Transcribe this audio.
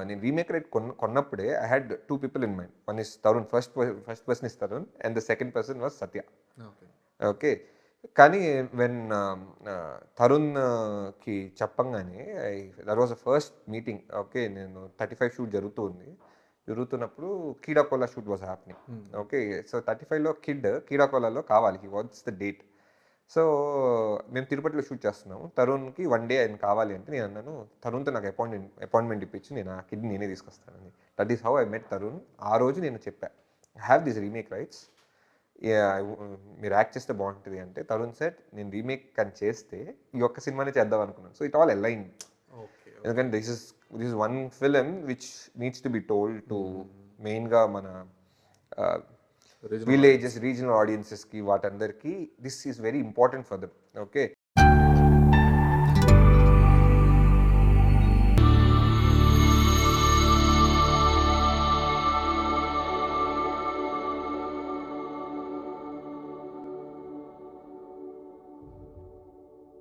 నేను remake right కొన్నప్పుడే I had 2 people in mind. One is Tarun, first person is Tarun and the second person was Satya. Okay. Okay. కానీ when తరుణ్‌కి చెప్పంగానే that was the first meeting. Okay. నేను 35 shoot జరుగుతున్నప్పుడు Keedaa Cola shoot was happening. Okay. So 35లో కీడాకోలాలో కావాలి. He wants the date. So మేము తిరుపతిలో షూట్ చేస్తున్నాము. తరుణ్‌కి 1 డే ఆయన కావాలి అంటే నేను అన్నాను, తరుణ్‌తో నాకు అపాయింట్మెంట్ ఇప్పించి నేను ఆ కిడ్‌ని నేనే తీసుకొస్తానని. That is how I met Tarun. ఆ రోజు నేను చెప్పా, I have this remake rights. మీరు యాక్ట్ చేస్తే బాగుంటుంది అంటే తరుణ్ సెట్ నేను రీమేక్ కానీ చేస్తే ఈ ఒక్క సినిమానే చేద్దాం అనుకున్నాను. So it all align. Okay. ఎందుకంటే this is one film which needs to be told to మెయిన్గా మన విలేజెస్, రీజనల్ ఆడియన్సెస్కి వాటందరికీ this is very important for them. Okay.